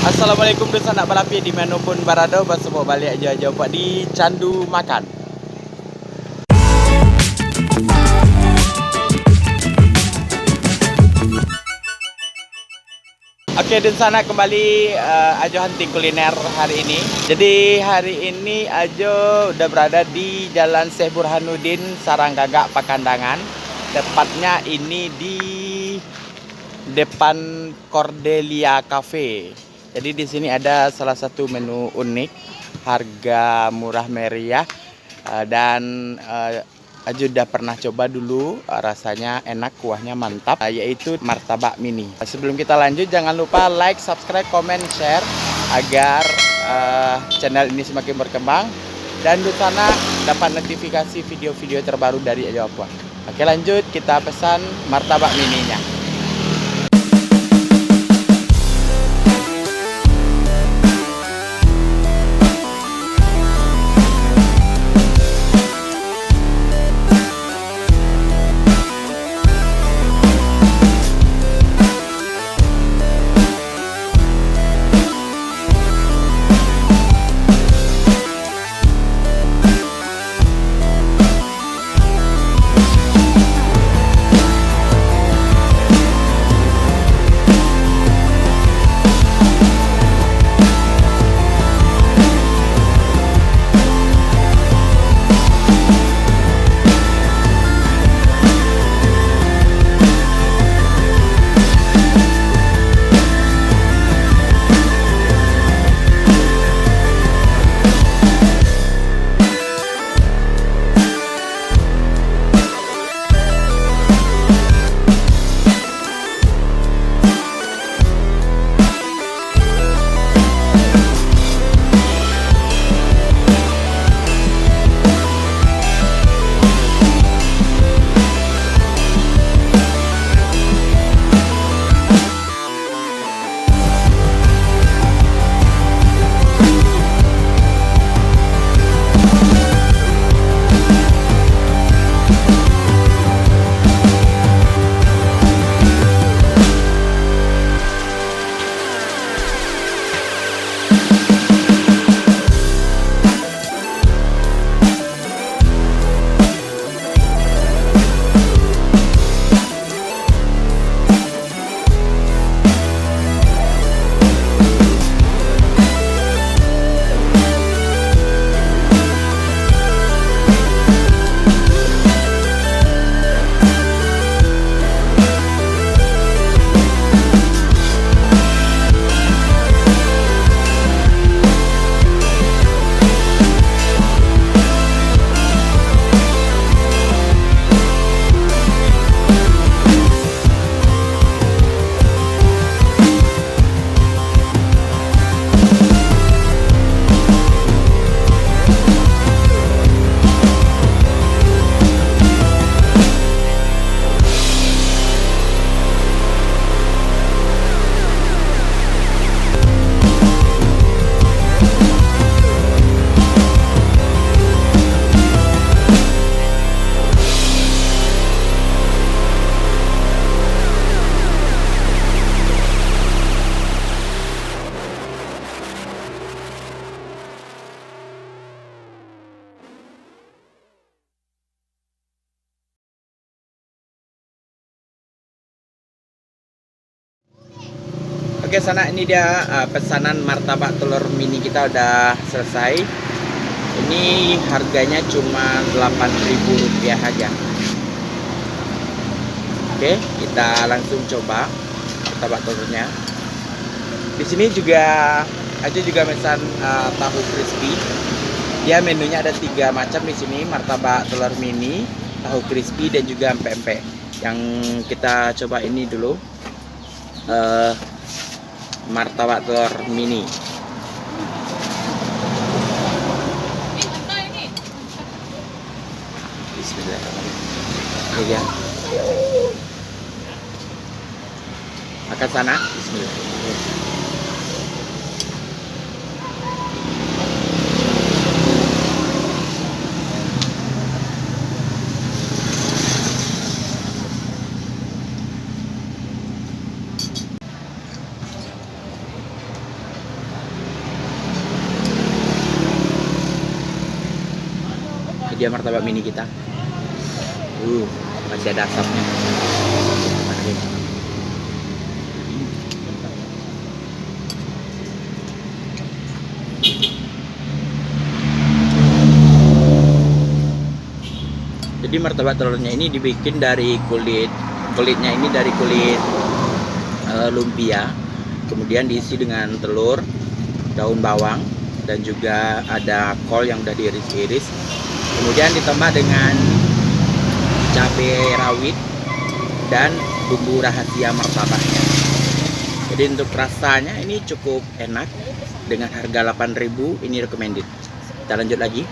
Assalamualaikum dosa nak balapi di manapun berada, bersama balik aja pak di Candu Makan. Oke, dan sana kembali Ajo hunting kuliner hari ini. Jadi hari ini Ajo udah berada di Jalan Syekh Burhanuddin, Saranggagak, Pakandangan. Tepatnya ini di depan Cordelia Cafe. Jadi di sini ada salah satu menu unik, harga murah meriah, dan Ajo udah pernah coba dulu, rasanya enak, kuahnya mantap, yaitu martabak mini. Sebelum kita lanjut, jangan lupa like, subscribe, comment, share agar channel ini semakin berkembang dan di sana dapat notifikasi video-video terbaru dari Ajo Aqua. Oke, lanjut, kita pesan martabak mininya. Oke, sana ini dia pesanan martabak telur mini kita udah selesai. Ini harganya cuma Rp8.000 aja. Oke, kita langsung coba martabak telurnya. Di sini juga Aja juga pesan tahu crispy. Ya, menunya ada 3 macam di sini, martabak telur mini, tahu crispy, dan juga empek-empek. Yang kita coba ini dulu. Martabak telur mini. Bismillahirrahmanirrahim. Ini dia. Makan sana. Bismillahirrahmanirrahim. dia martabak mini kita. Masih ada asapnya. Oke. Jadi martabak telurnya ini dibikin dari kulitnya ini dari kulit lumpia, kemudian diisi dengan telur, daun bawang, dan juga ada kol yang udah diiris-iris, kemudian ditambah dengan cabai rawit dan bumbu rahasia martabaknya. Jadi untuk rasanya ini cukup enak, dengan harga 8.000 ini recommended. Kita lanjut lagi.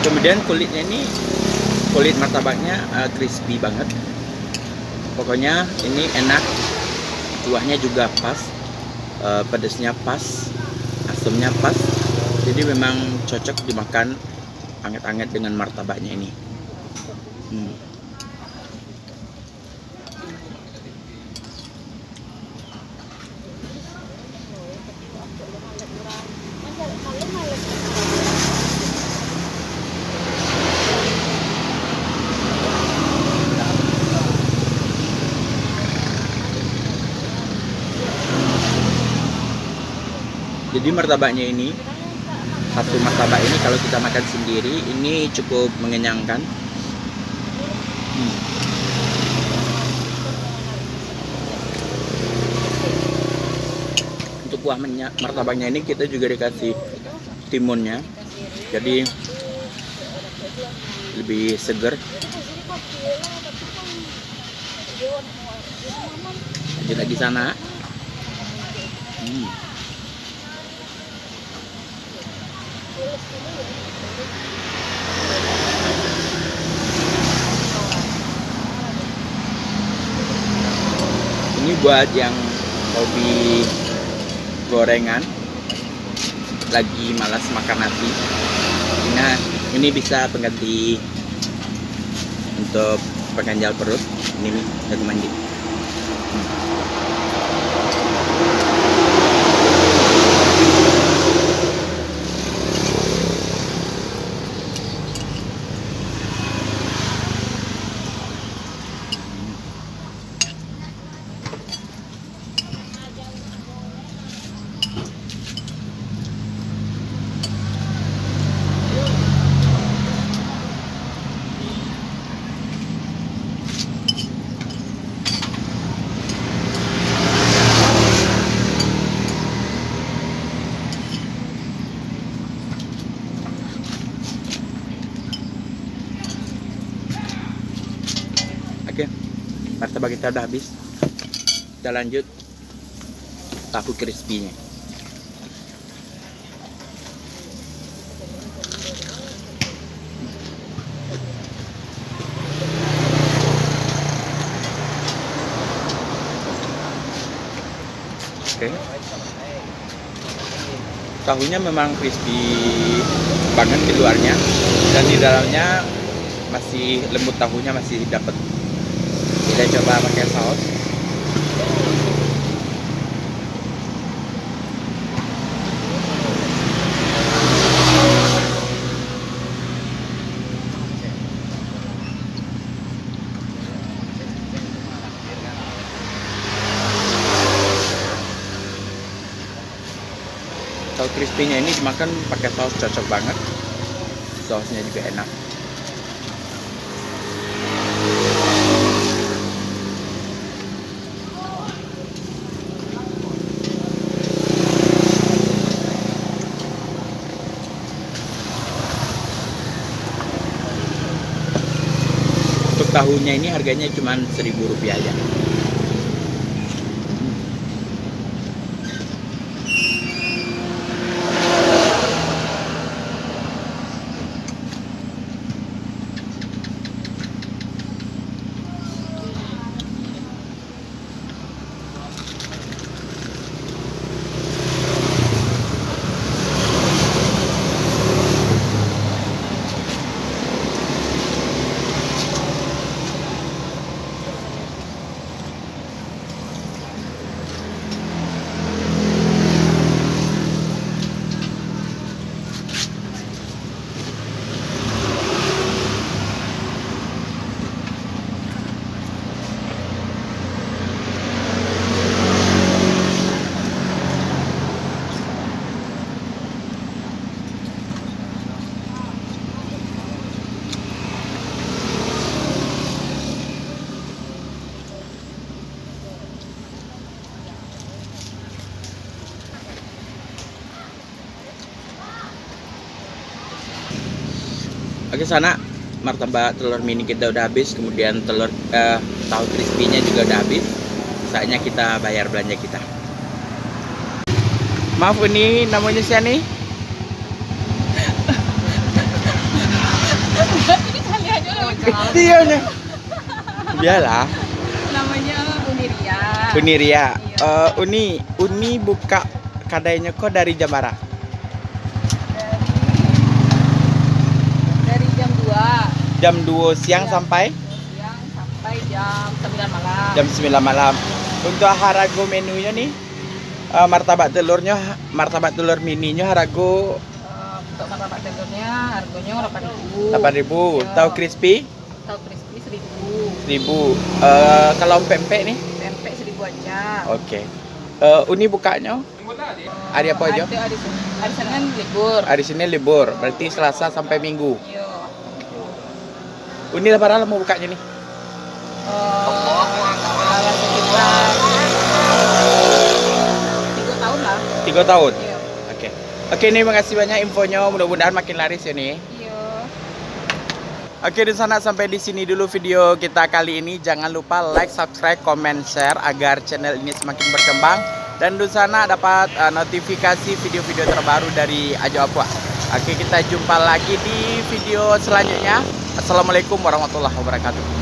Kemudian kulitnya ini, kulit martabaknya crispy banget. Pokoknya ini enak, kuahnya juga pas, pedasnya pas, asamnya pas. Jadi memang cocok dimakan anget-anget dengan martabaknya ini. Jadi martabaknya ini, satu martabak ini kalau kita makan sendiri ini cukup mengenyangkan. Untuk kuah martabaknya ini kita juga dikasih timunnya, jadi lebih seger. Lanjut lagi sana. Ini buat yang hobi gorengan, lagi malas makan nasi. Nah, ini bisa pengganti untuk pengganjal perut. Ini recommended. Oke, martabak kita udah habis. Kita lanjut tahu crispy-nya. Oke. Tahunya memang crispy banget di luarnya, dan di dalamnya masih lembut, tahunya masih dapat. Kita coba pakai saus. Tahu crispy-nya ini dimakan pakai saus cocok banget. Sausnya juga enak. Untuk tahunya ini harganya cuma Rp1.000 aja. Oke, sana martabak telur mini kita udah habis, kemudian tahu crispy-nya juga udah habis. Saatnya kita bayar belanja kita. Maaf, ini namanya siapa nih? Ini kali aja lah. Iya nih. Biarlah. Namanya Uniria. Uniria. Iya. Uni buka kadainya kok dari jam berapa? Dari jam 2. Jam 2 siang Iya. sampai Siang sampai jam 9 malam. jam 9 malam. Untuk harga menunya nih, martabak telur mininya harga Untuk martabak telurnya harganya 8.000. 8.000. Iya. Tahu crispy Tahu crispy 1.000. 1.000. Kalau pempek nih? Pempek 1.000 aja. Oke. Uni bukanya hari apa aja? Hari Senin libur. Hari Senin libur, berarti Selasa sampai Minggu. Iya. Uni lebaran mau bukanya nih? Kalau sekitar 3 tahun lah. 3 tahun. Iya. Oke, ini makasih banyak infonya. Mudah-mudahan makin laris ya nih. Iya. Oke, di sana sampai di sini dulu video kita kali ini. Jangan lupa like, subscribe, comment, share agar channel ini semakin berkembang. Dan di sana dapat notifikasi video-video terbaru dari Ajo Apua. Oke, kita jumpa lagi di video selanjutnya. Assalamualaikum warahmatullahi wabarakatuh.